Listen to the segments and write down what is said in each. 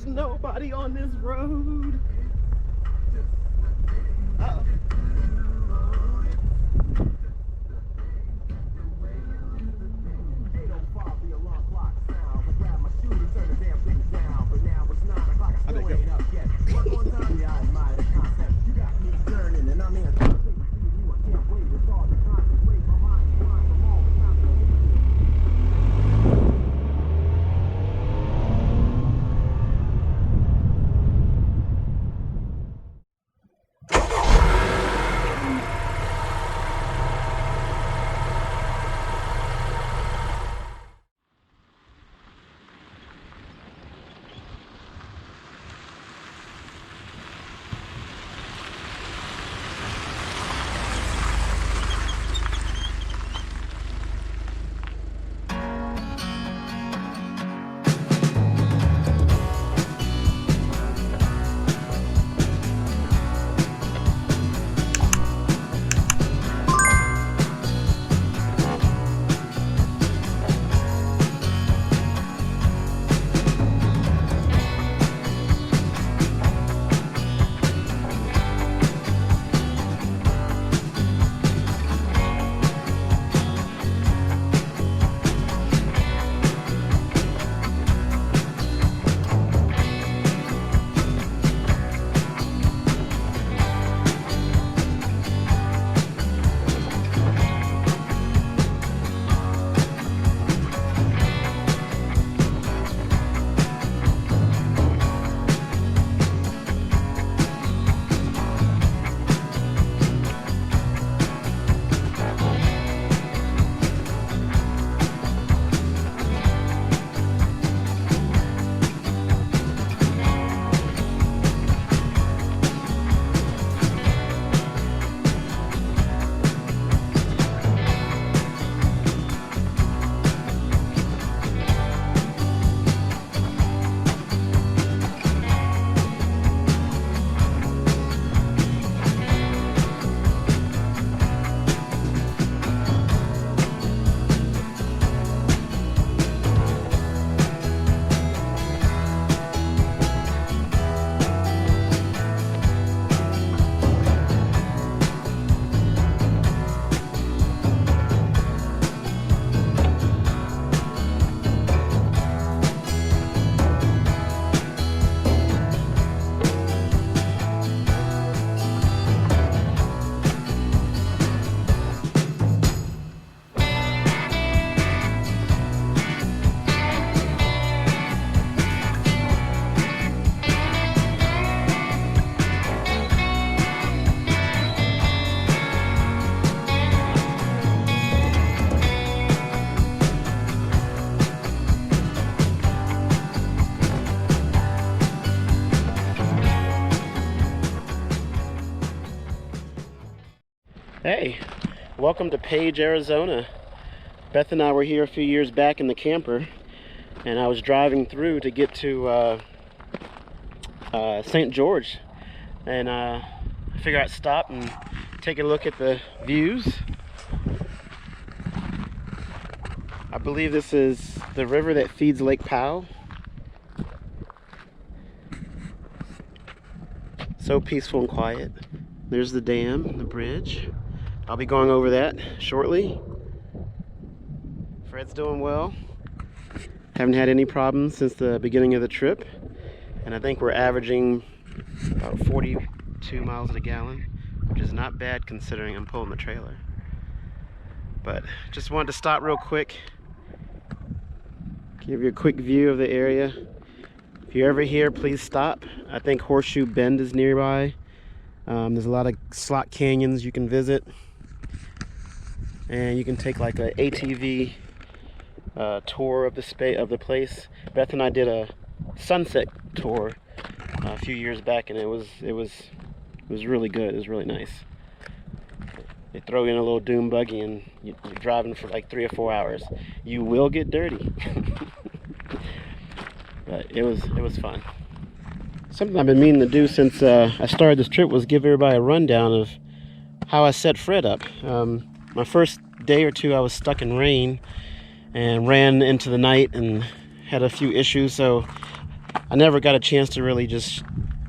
There's nobody on this road. Uh-oh. I think Hey, welcome to Page, Arizona. Beth and I were here a few years back in the camper, and I was driving through to get to St. George, and I figured I'd stop and take a look at the views. I believe this is the river that feeds Lake Powell. So peaceful and quiet. There's the dam, the bridge. I'll be going over that shortly. Fred's doing well. Haven't had any problems since the beginning of the trip. And I think we're averaging about 42 miles a gallon, which is not bad considering I'm pulling the trailer. But just wanted to stop real quick, give you a quick view of the area. If you're ever here, please stop. I think Horseshoe Bend is nearby. There's a lot of slot canyons you can visit, and you can take like an ATV tour of the place. Beth and I did a sunset tour a few years back, and it was really good. It was really nice. They throw in a little dune buggy, and you're driving for like 3 or 4 hours. You will get dirty, but it was fun. Something I've been meaning to do since I started this trip was give everybody a rundown of how I set Fred up. My first day or two I was stuck in rain and ran into the night and had a few issues, so I never got a chance to really just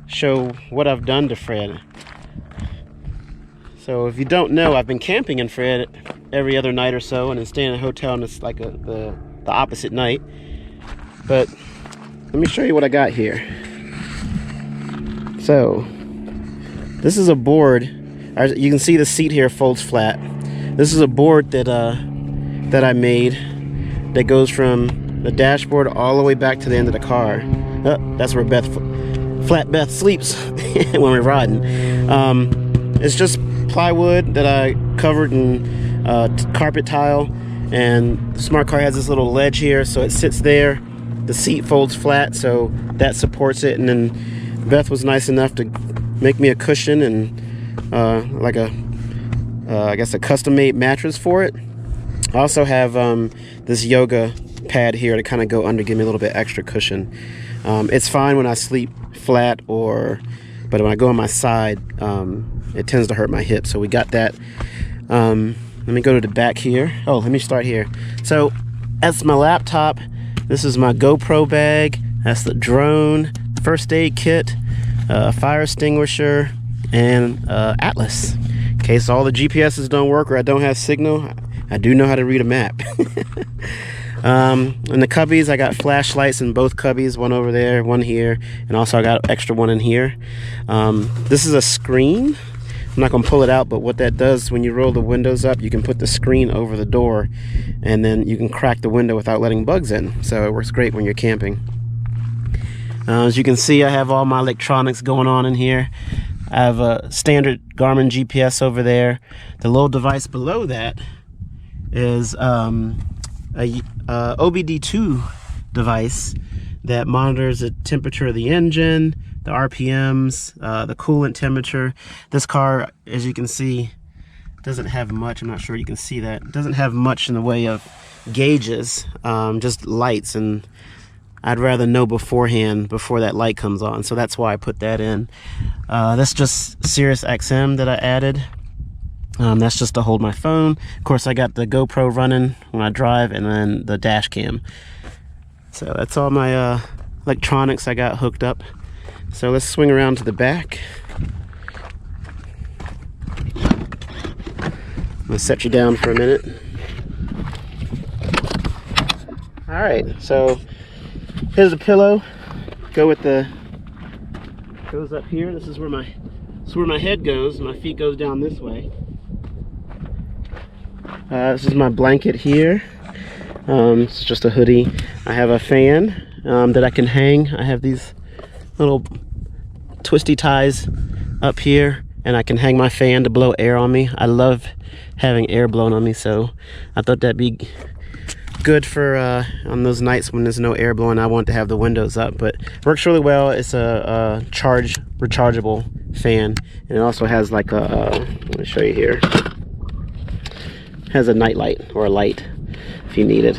show what I've done to Fred. So if you don't know, I've been camping in Fred every other night or so, and then staying in a hotel, and it's like the opposite night. But let me show you what I got here. So this is a board. You can see the seat here folds flat. This is a board that I made that goes from the dashboard all the way back to the end of the car. Oh, that's where Flat Beth sleeps when we're riding. It's just plywood that I covered in carpet tile, and the smart car has this little ledge here, so it sits there. The seat folds flat, so that supports it, and then Beth was nice enough to make me a cushion and like I guess a custom-made mattress for it. I also have this yoga pad here to kind of go under, give me a little bit extra cushion. It's fine when I sleep flat, but when I go on my side, it tends to hurt my hip. So we got that. Let me go to the back here. Oh, let me start here. So that's my laptop. This is my GoPro bag. That's the drone, first aid kit, fire extinguisher, and atlas. In case all the GPSs don't work or I don't have signal, I do know how to read a map. In the cubbies, I got flashlights in both cubbies, one over there, one here, and also I got an extra one in here. This is a screen. I'm not going to pull it out, but what that does, when you roll the windows up, you can put the screen over the door, and then you can crack the window without letting bugs in. So it works great when you're camping. As you can see, I have all my electronics going on in here. I have a standard Garmin GPS over there. The little device below that is a OBD2 device that monitors the temperature of the engine, the RPMs, the coolant temperature. This car, as you can see, doesn't have much. I'm not sure you can see that. It doesn't have much in the way of gauges, just lights, and I'd rather know beforehand before that light comes on, so that's why I put that in. That's just Sirius XM that I added. That's just to hold my phone. Of course, I got the GoPro running when I drive, and then the dash cam. So that's all my electronics I got hooked up. So let's swing around to the back. I'm gonna set you down for a minute. All right, so here's a pillow. Goes up here. This is where my head goes. My feet goes down this way. This is my blanket here. It's just a hoodie. I have a fan that I can hang. I have these little twisty ties up here, and I can hang my fan to blow air on me. I love having air blown on me, so I thought that'd be good for on those nights when there's no air blowing. I want to have the windows up, but it works really well. It's a rechargeable fan, and it also has like a let me show you here. It has a night light, or a light if you need it.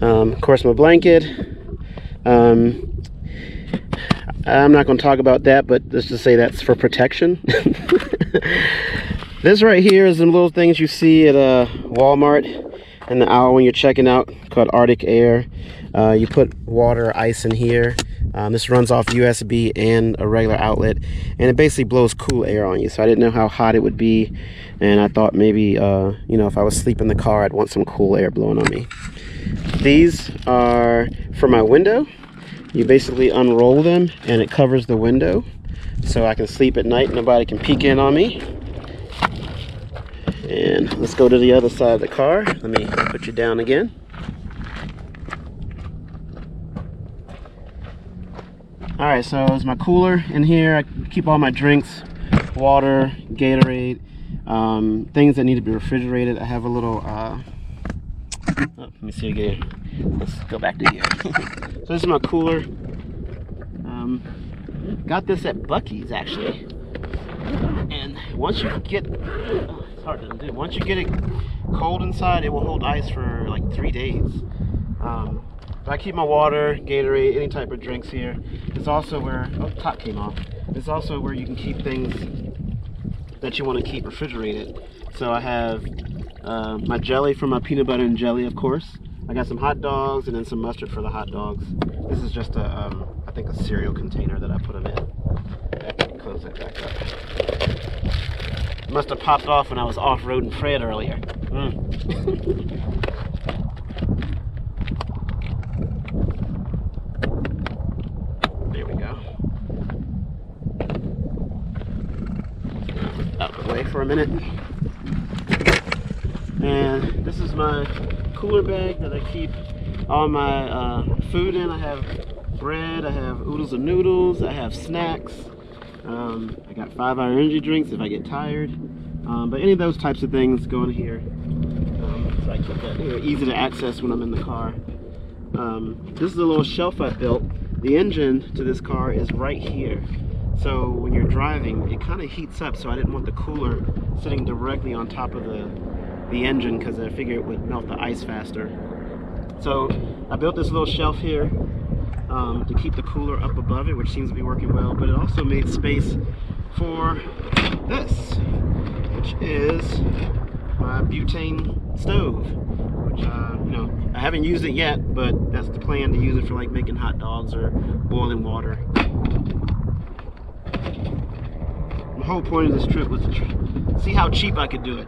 Of course, my blanket. I'm not going to talk about that, but just to say that's for protection. This right here is some little things you see at Walmart in the aisle when you're checking out, called Arctic Air. You put water or ice in here. This runs off USB and a regular outlet, and it basically blows cool air on you. So I didn't know how hot it would be, and I thought maybe you know, if I was asleep in the car, I'd want some cool air blowing on me. These are for my window. You basically unroll them and it covers the window, so I can sleep at night, nobody can peek in on me. And let's go to the other side of the car. Let me put you down again. Alright, so there's my cooler in here. I keep all my drinks, water, Gatorade, things that need to be refrigerated. I have a little let me see again. Let's go back to here. So this is my cooler. Got this at Buc-ee's actually. And once you get, it's hard to do. Once you get it cold inside, it will hold ice for like 3 days. So I keep my water, Gatorade, any type of drinks here. It's also where, oh, the top came off. It's also where you can keep things that you want to keep refrigerated. So I have my jelly for my peanut butter and jelly, of course. I got some hot dogs and then some mustard for the hot dogs. This is just a, I think a cereal container that I put them in. Close it back up. Must have popped off when I was off-roading Fred earlier. There we go. Out the way for a minute. And this is my cooler bag that I keep all my food in. I have bread, I have oodles of noodles, I have snacks. I got 5-hour energy drinks if I get tired. But any of those types of things go in here. So I keep that easy to access when I'm in the car. This is a little shelf I built. The engine to this car is right here. So when you're driving, it kind of heats up, so I didn't want the cooler sitting directly on top of the engine because I figured it would melt the ice faster. So I built this little shelf here to keep the cooler up above it, which seems to be working well, but it also made space for this, which is my butane stove, which you know, I haven't used it yet, but that's the plan, to use it for like making hot dogs or boiling water. The whole point of this trip was to see how cheap I could do it,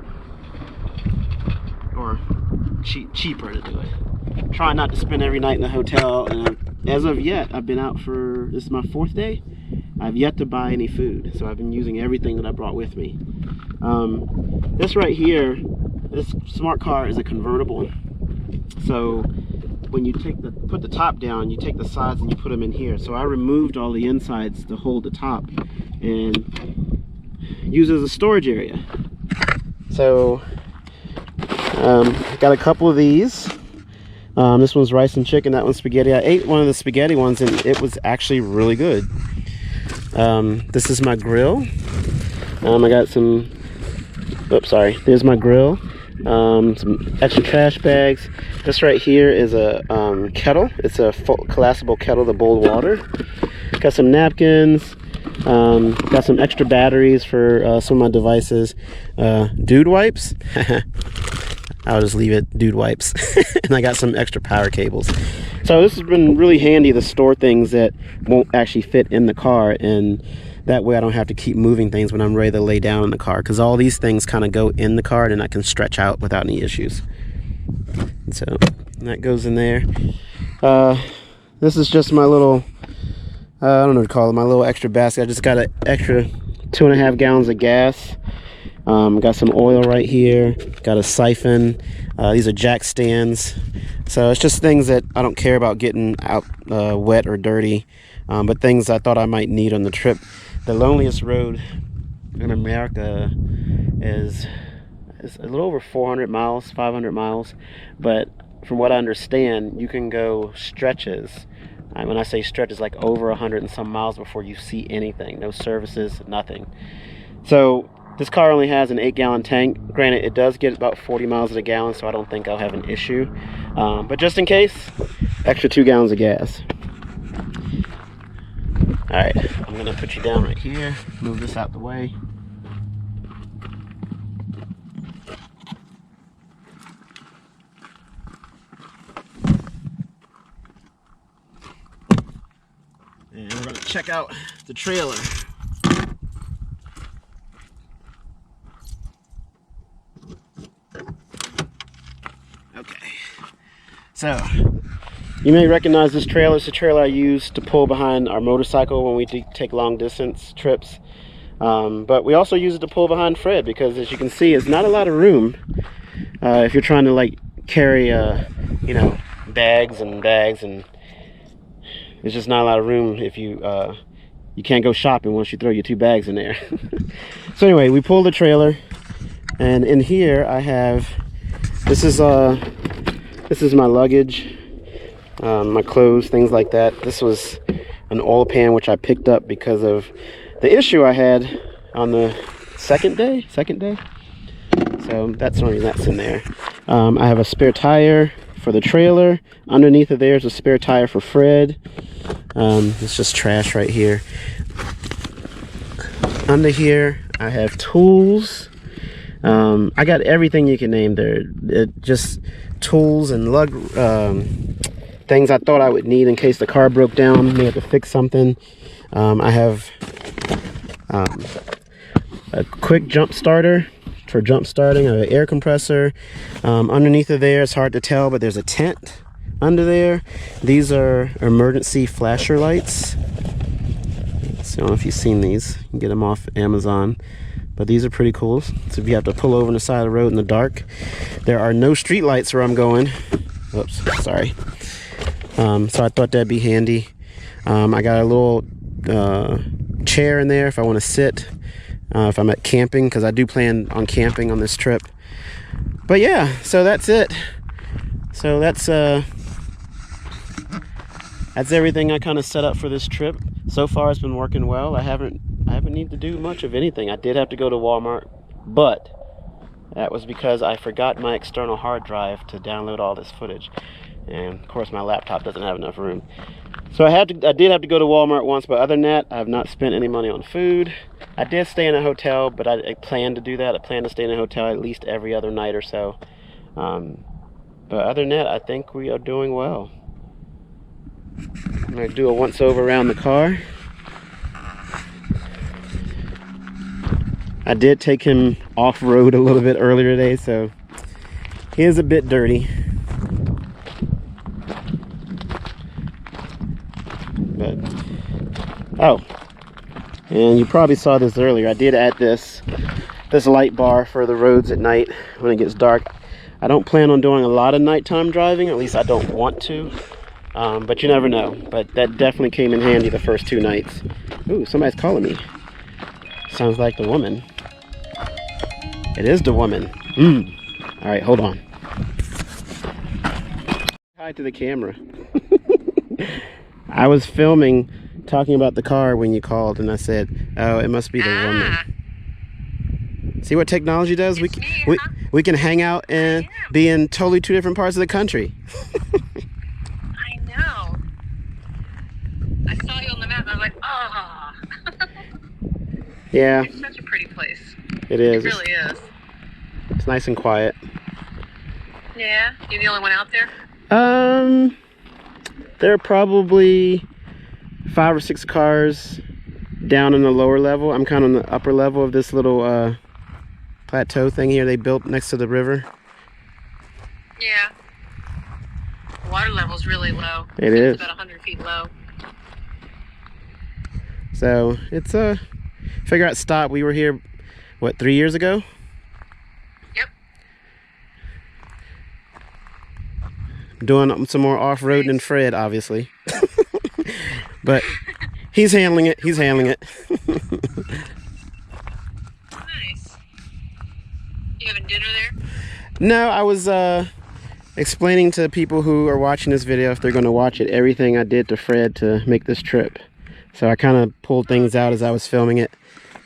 or cheaper to do it. Try not to spend every night in the hotel, and as of yet, I've been out for, this is my 4th day. I've yet to buy any food, so I've been using everything that I brought with me. This right here, this smart car is a convertible. So when you put the top down, you take the sides and you put them in here. So I removed all the insides to hold the top and use it as a storage area. So got a couple of these. This one's rice and chicken, that one's spaghetti. I ate one of the spaghetti ones and it was actually really good. This is my grill. I got some, oops, sorry, there's my grill. Some extra trash bags. This right here is a kettle. It's a collapsible kettle to boil water. Got some napkins. Got some extra batteries for some of my devices. Dude wipes. I'll just leave it, dude wipes. And I got some extra power cables. So this has been really handy to store things that won't actually fit in the car, and that way I don't have to keep moving things when I'm ready to lay down in the car, because all these things kind of go in the car and I can stretch out without any issues. And so that goes in there. This is just my little, I don't know what to call it, my little extra basket. I just got an extra 2.5 gallons of gas. Got some oil right here, got a siphon. These are jack stands. So it's just things that I don't care about getting out wet or dirty, but things I thought I might need on the trip. The loneliest road in America is a little over 400 miles, 500 miles, but from what I understand, you can go stretches. When I say stretches, like over 100 and some miles before you see anything, no services, nothing. So this car only has an 8-gallon tank. Granted, it does get about 40 miles a gallon, so I don't think I'll have an issue. But just in case, extra 2 gallons of gas. All right, I'm gonna put you down right here. Move this out the way. And we're gonna check out the trailer. Okay, so you may recognize this trailer. It's the trailer I use to pull behind our motorcycle when we take long distance trips. But we also use it to pull behind Fred, because as you can see, it's not a lot of room if you're trying to like carry you know, bags, and there's just not a lot of room if you can't go shopping once you throw your 2 bags in there. So anyway, we pull the trailer, and in here I have, this is my luggage, my clothes, things like that. This was an oil pan which I picked up because of the issue I had on the second day. So that's the reason that's in there. I have a spare tire for the trailer. Underneath of there is a spare tire for Fred. It's just trash right here. Under here I have tools. I got everything you can name there. Just tools and lug things I thought I would need in case the car broke down. May have to fix something. I have a quick jump starter for jump starting, an air compressor. Underneath of there, it's hard to tell, but there's a tent under there. These are emergency flasher lights. So I don't know if you've seen these. You can get them off Amazon. But these are pretty cool. So if you have to pull over on the side of the road in the dark. There are no street lights where I'm going. Oops, sorry. So I thought that'd be handy. I got a little chair in there if I want to sit. If I'm at camping, because I do plan on camping on this trip. But yeah, so that's it. So that's everything I kind of set up for this trip. So far it's been working well. I haven't needed to do much of anything. I did have to go to Walmart, but that was because I forgot my external hard drive to download all this footage. And of course my laptop doesn't have enough room. So I did have to go to Walmart once, but other than that, I have not spent any money on food. I did stay in a hotel, but I planned to do that. I plan to stay in a hotel at least every other night or so. But other than that, I think we are doing well. I'm going to do a once over around the car. I did take him off-road a little bit earlier today, so he is a bit dirty. But, oh, and you probably saw this earlier. I did add this light bar for the roads at night when it gets dark. I don't plan on doing a lot of nighttime driving, at least I don't want to. But you never know. But that definitely came in handy the first 2 nights. Ooh, somebody's calling me. Sounds like the woman. It is the woman. All right, hold on. Hi to the camera. I was filming, talking about the car when you called, and I said, "Oh, it must be the woman." See what technology does? We can hang out and be in totally 2 different parts of the country. I know. I saw you on the map, and I was like, ah. Yeah. It's such a pretty place. It is. It really is. It's nice and quiet. Yeah? You the only one out there? There are probably 5 or 6 cars down in the lower level. I'm kind of on the upper level of this little plateau thing here they built next to the river. Yeah. The water level's really low. It is. It's about 100 feet low. So it's a figure out stop. We were here, what, 3 years ago? Yep. Doing some more off-road than Fred, obviously. But he's handling it. He's handling it. Nice. You having dinner there? No, I was explaining to people who are watching this video, if they're going to watch it, everything I did to Fred to make this trip. So I kind of pulled things out as I was filming it.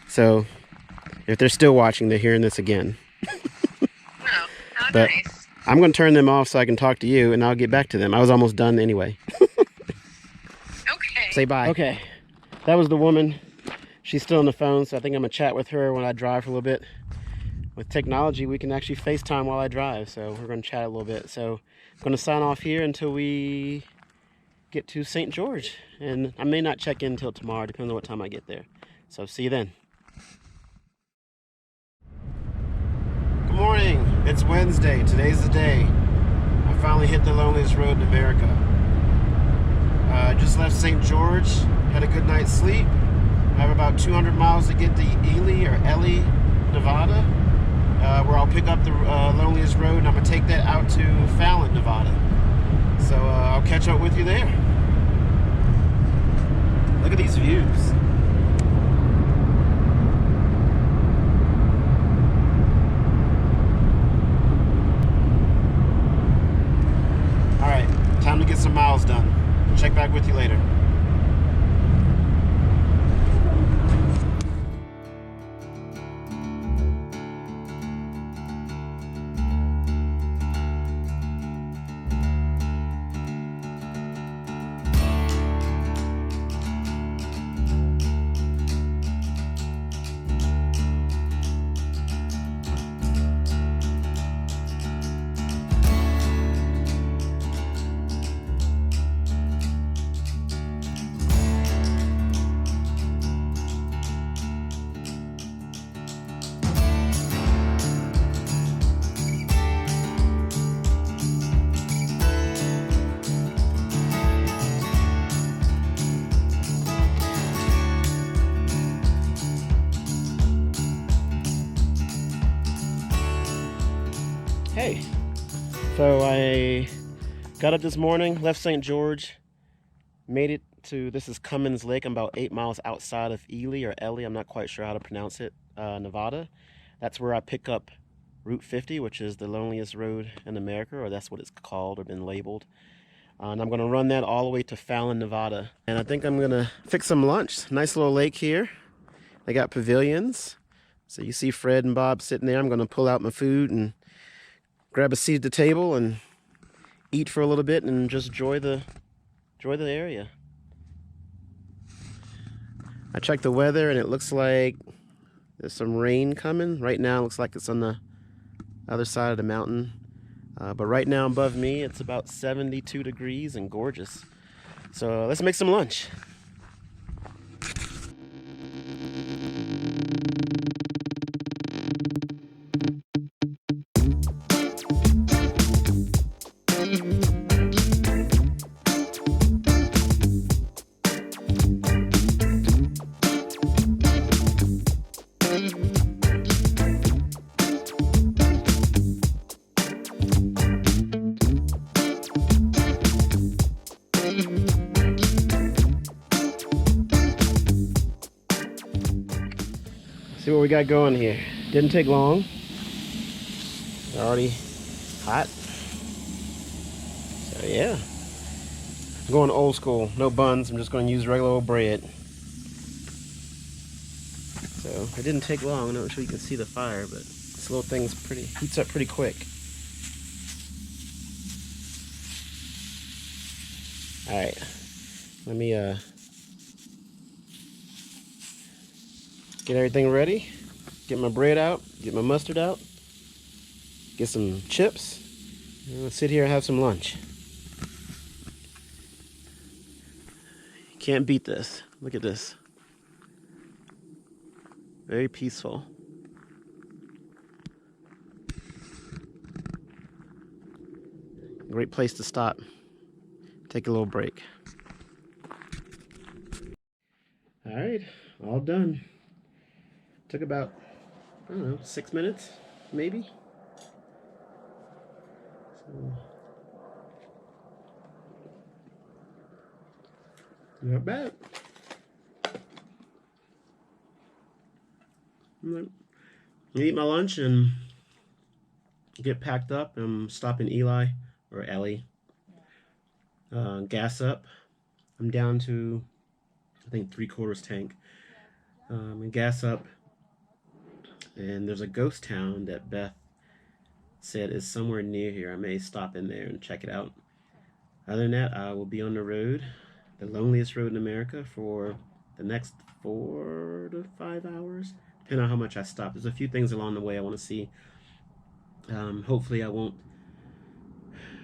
So if they're still watching, they're hearing this again. Oh, how But nice. I'm going to turn them off so I can talk to you, and I'll get back to them. I was almost done anyway. Okay. Say bye. Okay, that was the woman. She's still on the phone, so I think I'm going to chat with her when I drive for a little bit. With technology, we can actually FaceTime while I drive, so we're going to chat a little bit. So I'm going to sign off here until we get to St. George. And I may not check in until tomorrow, depending on what time I get there. So see you then. Good morning. It's Wednesday. Today's the day. I finally hit the loneliest road in America. I just left St. George, had a good night's sleep. I have about 200 miles to get to Ely, Nevada, where I'll pick up the loneliest road, and I'm going to take that out to Fallon, Nevada. So I'll catch up with you there. Look at these views. Alright, time to get some miles done. Check back with you later. So I got up this morning, left St. George, made it to, this is Cummins Lake. I'm about 8 miles outside of Ely or Ely, I'm not quite sure how to pronounce it, Nevada. That's where I pick up Route 50, which is the loneliest road in America, or that's what it's called or been labeled. And I'm gonna run that all the way to Fallon, Nevada. And I think I'm gonna fix some lunch. Nice little lake here. They got pavilions. So you see Fred and Bob sitting there. I'm gonna pull out my food and grab a seat at the table and eat for a little bit and just enjoy the area. I checked the weather and it looks like there's some rain coming. Right now it looks like it's on the other side of the mountain. But right now above me it's about 72 degrees and gorgeous. So let's make some lunch. See what we got going here. Didn't take long. Already hot. So yeah. I'm going old school. No buns. I'm just going to use regular old bread. So it didn't take long. I'm not sure you can see the fire, but this little thing's heats up pretty quick. Alright. Let me get everything ready, get my bread out, get my mustard out, get some chips, and let's sit here and have some lunch. You can't beat this. Look at this. Very peaceful. Great place to stop. Take a little break. All right, all done. Took about, I don't know, 6 minutes, maybe. So, not bad. I'm gonna eat my lunch and get packed up. I'm stopping Eli, or Ellie. Gas up. I'm down to, I think, 3/4 tank. And gas up. And there's a ghost town that Beth said is somewhere near here. I may stop in there and check it out. Other than that, I will be on the road, the loneliest road in America, for the next 4 to 5 hours, depending on how much I stop. There's a few things along the way I want to see. Hopefully I won't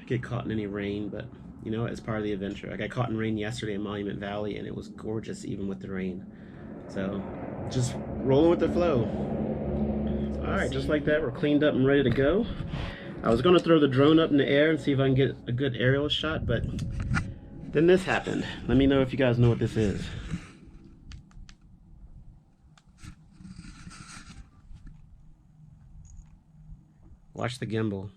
get caught in any rain, but you know, it's part of the adventure. I got caught in rain yesterday in Monument Valley, and it was gorgeous even with the rain. So just rolling with the flow. Alright, just like that, we're cleaned up and ready to go. I was going to throw the drone up in the air and see if I can get a good aerial shot, but then this happened. Let me know if you guys know what this is. Watch the gimbal.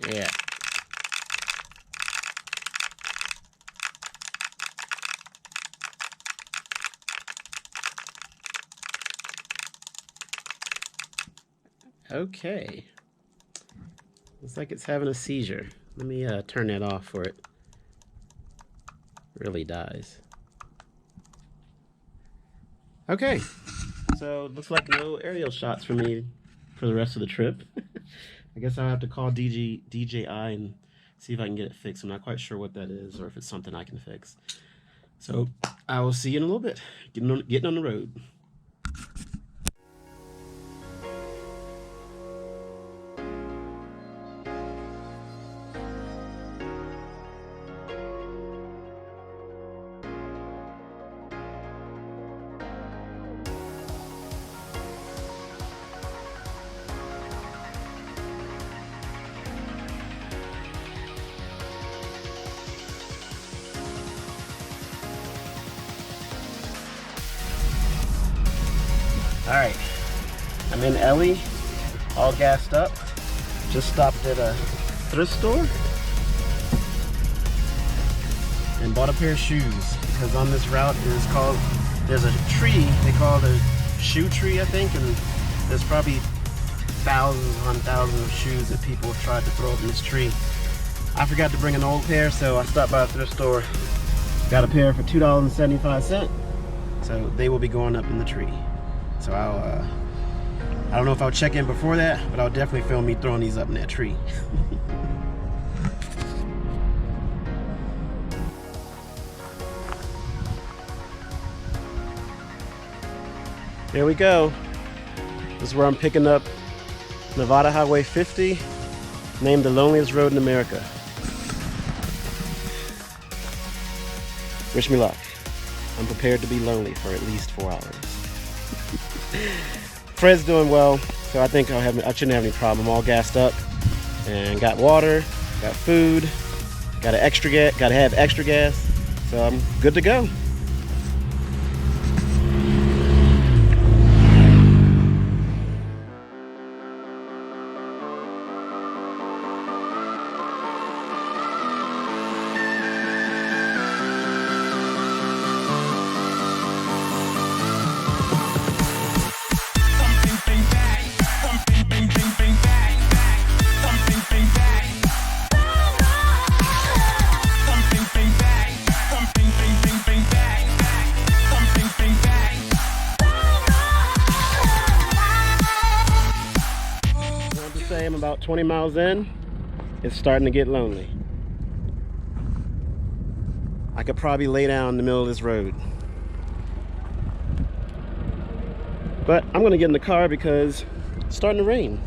Yeah. Okay. Looks like it's having a seizure. Let me turn that off before it really dies. Okay. So it looks like no aerial shots for me for the rest of the trip. I guess I'll have to call DJI and see if I can get it fixed. I'm not quite sure what that is or if it's something I can fix. So I will see you in a little bit. Getting on the road. Alright, I'm in Ellie, all gassed up. Just stopped at a thrift store and bought a pair of shoes because on this route there's a tree they call the shoe tree, I think, and there's probably thousands upon thousands of shoes that people have tried to throw up in this tree. I forgot to bring an old pair, so I stopped by a thrift store, got a pair for $2.75, so they will be going up in the tree. So I don't know if I'll check in before that, but I'll definitely film me throwing these up in that tree. Here we go. This is where I'm picking up Nevada Highway 50, named the loneliest road in America. Wish me luck. I'm prepared to be lonely for at least 4 hours. Fred's doing well, so I think I shouldn't have any problem. I'm all gassed up and got water, got food, gotta have extra gas, so I'm good to go. I'm about 20 miles in. It's starting to get lonely. I could probably lay down in the middle of this road. But I'm gonna get in the car because it's starting to rain.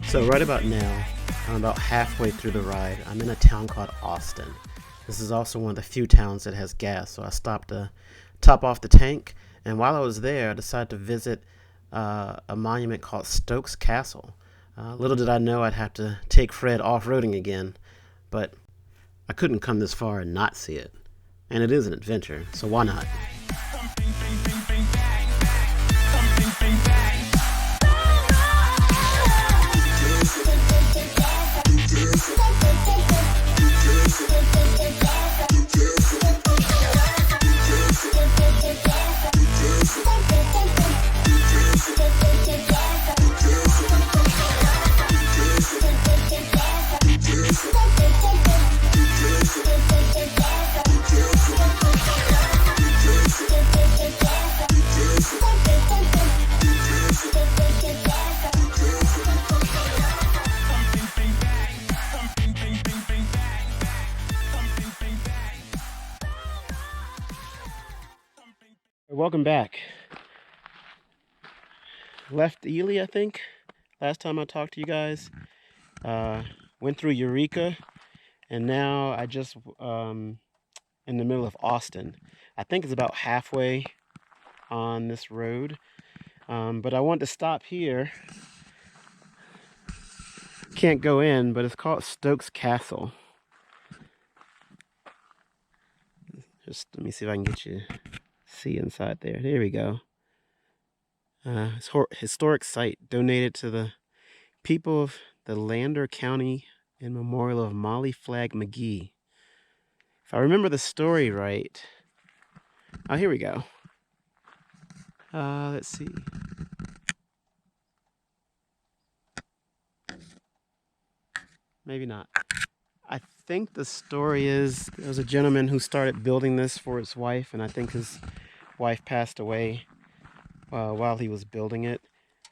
So right about now, I'm about halfway through the ride. I'm in a town called Austin. This is also one of the few towns that has gas, so I stopped to top off the tank. And while I was there, I decided to visit a monument called Stokes Castle. Little did I know I'd have to take Fred off-roading again, but I couldn't come this far and not see it. And it is an adventure, so why not? Welcome back. Left Ely, I think, last time I talked to you guys. Went through Eureka, and now I just in the middle of Austin. I think it's about halfway on this road, but I want to stop here. Can't go in, but it's called Stokes Castle. Just let me see if I can get you see inside there. There we go. It's historic site donated to the people of the Lander County in memorial of Molly Flagg McGee. If I remember the story right. Oh, here we go. Let's see. Maybe not. I think the story is there was a gentleman who started building this for his wife, and I think his wife passed away. while he was building it,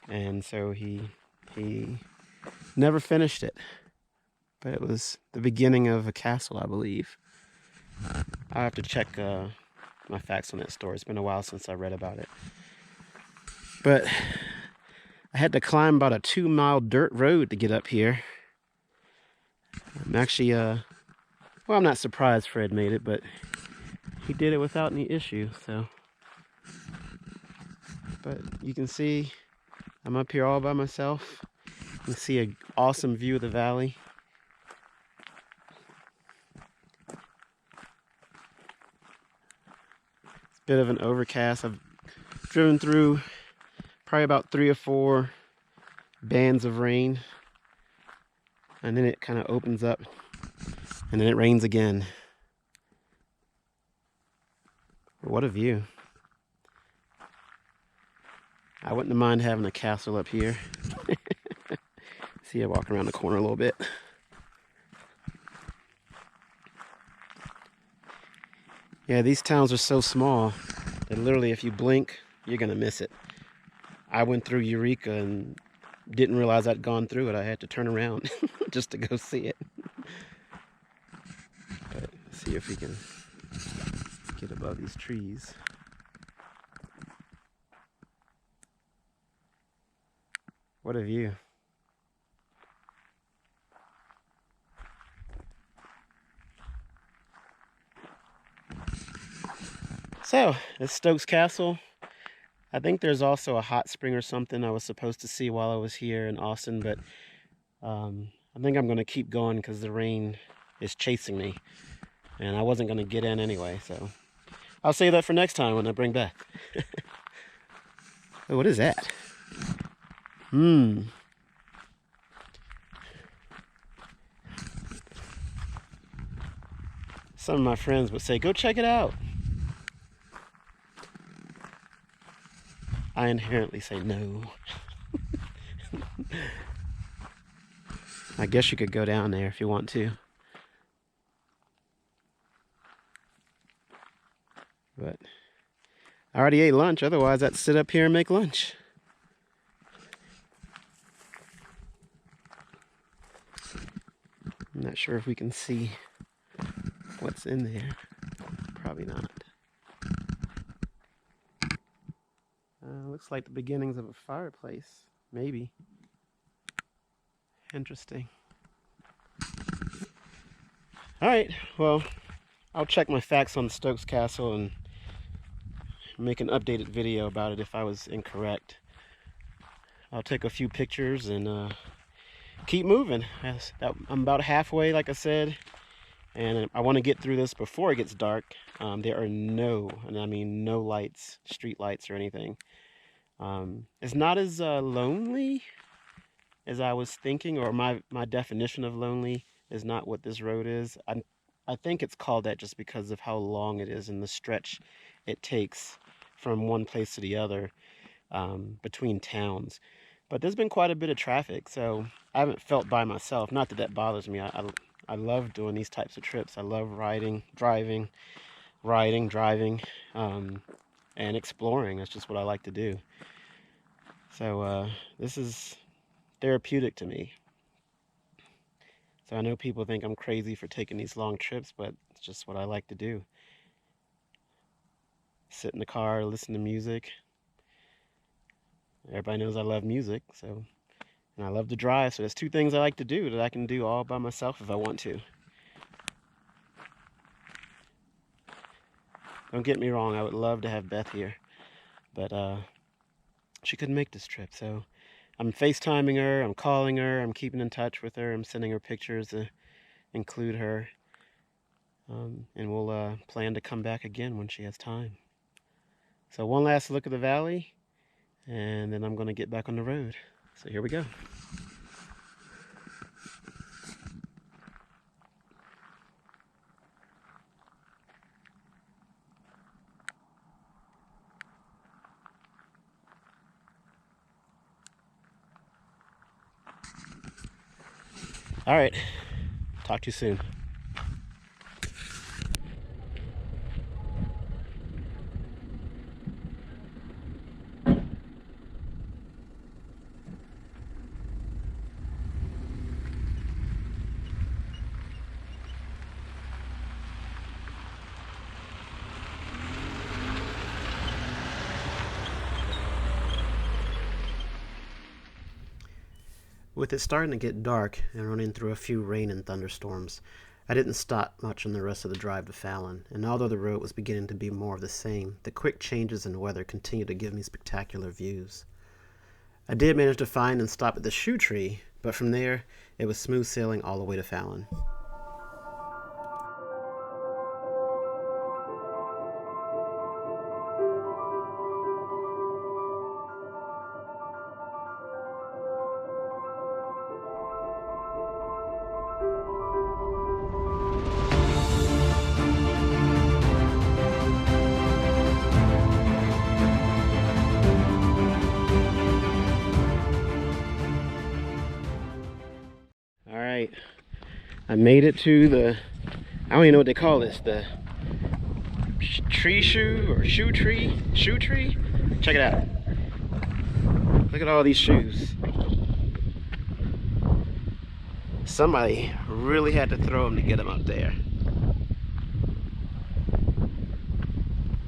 and so he never finished it. But it was the beginning of a castle, I believe. I have to check my facts on that story. It's been a while since I read about it. But I had to climb about a 2-mile dirt road to get up here. I'm actually, well, I'm not surprised Fred made it, but he did it without any issue, so. But you can see I'm up here all by myself. You can see an awesome view of the valley. It's a bit of an overcast. I've driven through probably about 3 or 4 bands of rain, and then it kind of opens up, and then it rains again. What a view. I wouldn't mind having a castle up here. See, I walk around the corner a little bit. Yeah, these towns are so small that literally if you blink, you're gonna miss it. I went through Eureka and didn't realize I'd gone through it. I had to turn around just to go see it. But let's see if we can get above these trees. What a view. So, it's Stokes Castle. I think there's also a hot spring or something I was supposed to see while I was here in Austin, but I think I'm going to keep going because the rain is chasing me, and I wasn't going to get in anyway, so I'll save that for next time when I bring back. Oh, what is that? Some of my friends would say, go check it out. I inherently say no. I guess you could go down there if you want to. But I already ate lunch, otherwise I'd sit up here and make lunch. I'm not sure if we can see what's in there. Probably not. Looks like the beginnings of a fireplace, maybe. Interesting. Alright, well, I'll check my facts on the Stokes Castle and make an updated video about it if I was incorrect. I'll take a few pictures and keep moving. I'm about halfway, like I said, and I want to get through this before it gets dark. There are no, and I mean no lights, street lights or anything. It's not as lonely as I was thinking, or my definition of lonely is not what this road is. I think it's called that just because of how long it is and the stretch it takes from one place to the other between towns. But there's been quite a bit of traffic, so I haven't felt by myself. Not that that bothers me. I love doing these types of trips. I love driving, and exploring. That's just what I like to do. So this is therapeutic to me. So I know people think I'm crazy for taking these long trips, but it's just what I like to do. Sit in the car, listen to music. Everybody knows I love music, so, and I love to drive, so there's 2 things I like to do that I can do all by myself if I want to. Don't get me wrong, I would love to have Beth here, but she couldn't make this trip, so I'm FaceTiming her, I'm calling her, I'm keeping in touch with her, I'm sending her pictures to include her, and we'll plan to come back again when she has time. So one last look at the valley, and then I'm going to get back on the road. So here we go. All right, talk to you soon. With it starting to get dark and running through a few rain and thunderstorms, I didn't stop much on the rest of the drive to Fallon, and although the road was beginning to be more of the same, the quick changes in weather continued to give me spectacular views. I did manage to find and stop at the shoe tree, but from there, it was smooth sailing all the way to Fallon. Alright, I made it to the, I don't even know what they call this, the tree shoe or shoe tree? Shoe tree? Check it out. Look at all these shoes. Somebody really had to throw them to get them up there.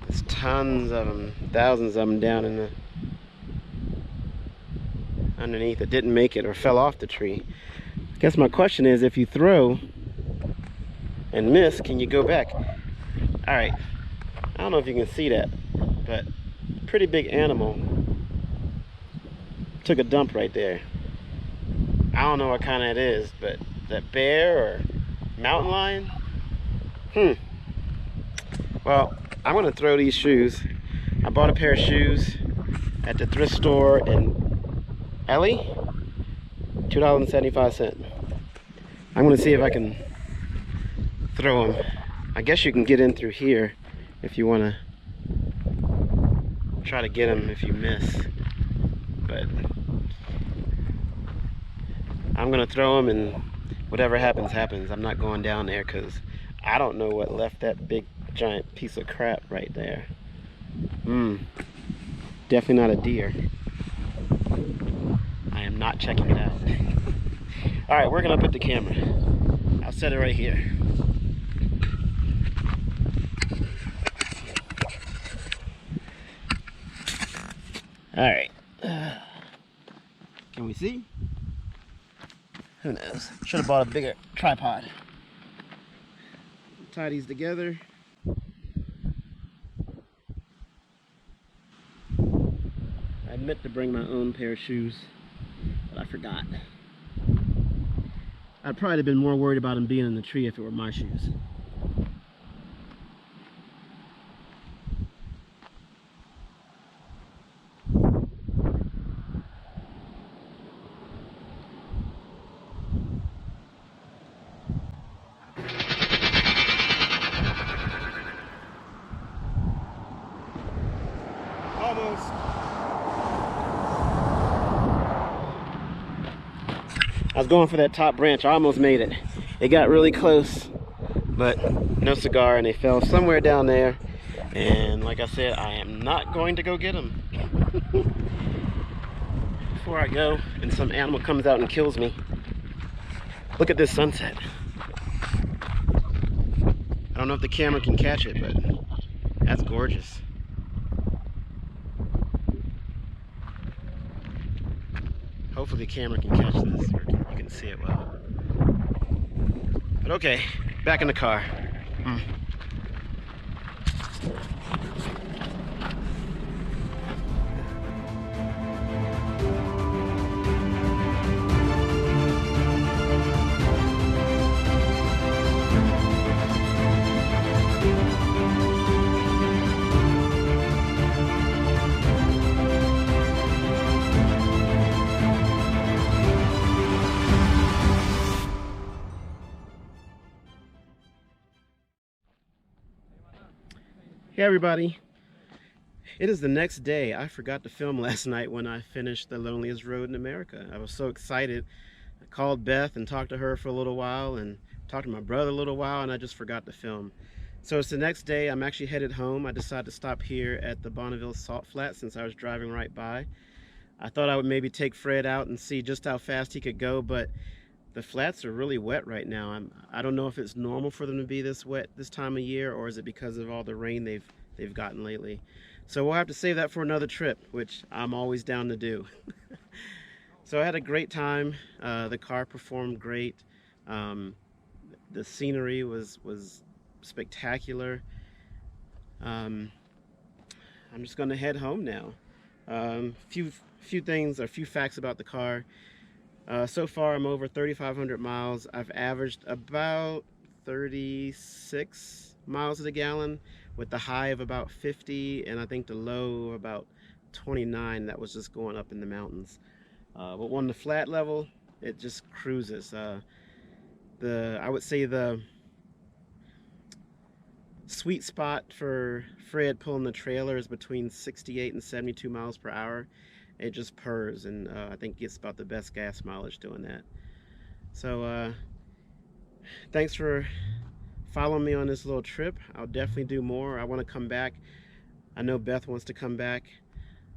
There's tons of them, thousands of them down in the underneath that didn't make it or fell off the tree. I guess my question is, if you throw and miss, can you go back? Alright, I don't know if you can see that, but a pretty big animal took a dump right there. I don't know what kind that is, but that bear or mountain lion? Well, I'm gonna throw these shoes. I bought a pair of shoes at the thrift store in Ellie, $2.75. I'm gonna see if I can throw them. I guess you can get in through here if you wanna try to get them if you miss, but I'm gonna throw them and whatever happens, happens. I'm not going down there because I don't know what left that big giant piece of crap right there. Definitely not a deer. I am not checking it out. Alright, we're gonna put the camera. I'll set it right here. Alright. Can we see? Who knows? Should have bought a bigger tripod. Tie these together. I meant to bring my own pair of shoes, but I forgot. I'd probably have been more worried about them being in the tree if it were my shoes. Almost. I was going for that top branch. I almost made it. It got really close, but no cigar, and they fell somewhere down there. And like I said, I am not going to go get them before I go and some animal comes out and kills me. Look at this sunset. I don't know if the camera can catch it, but that's gorgeous. Hopefully the camera can catch this, or you can see it well. But okay, back in the car. Hey everybody, it is the next day. I forgot to film last night when I finished the Loneliest Road in America. I was so excited. I called Beth and talked to her for a little while and talked to my brother a little while, and I just forgot to film. So it's the next day. I'm actually headed home. I decided to stop here at the Bonneville Salt Flat since I was driving right by. I thought I would maybe take Fred out and see just how fast he could go, but the flats are really wet right now. I don't know if it's normal for them to be this wet this time of year, or is it because of all the rain they've gotten lately. So we'll have to save that for another trip, which I'm always down to do. So I had a great time. The car performed great. The scenery was spectacular. Um, I'm just gonna head home now. Few things or few facts about the car. So far, I'm over 3,500 miles. I've averaged about 36 miles to the gallon, with the high of about 50, and I think the low about 29. That was just going up in the mountains. But on the flat level, it just cruises. I would say the sweet spot for Fred pulling the trailer is between 68 and 72 miles per hour. It just purrs, and I think gets about the best gas mileage doing that. So thanks for following me on this little trip. I'll definitely do more. I want to come back. I know Beth wants to come back,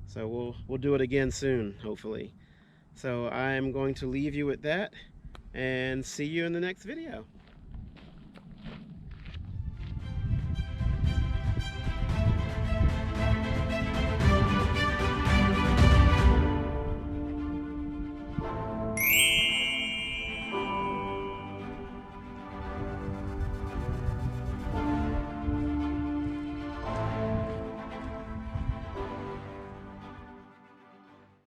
so we'll do it again soon, hopefully. So I'm going to leave you with that and see you in the next video.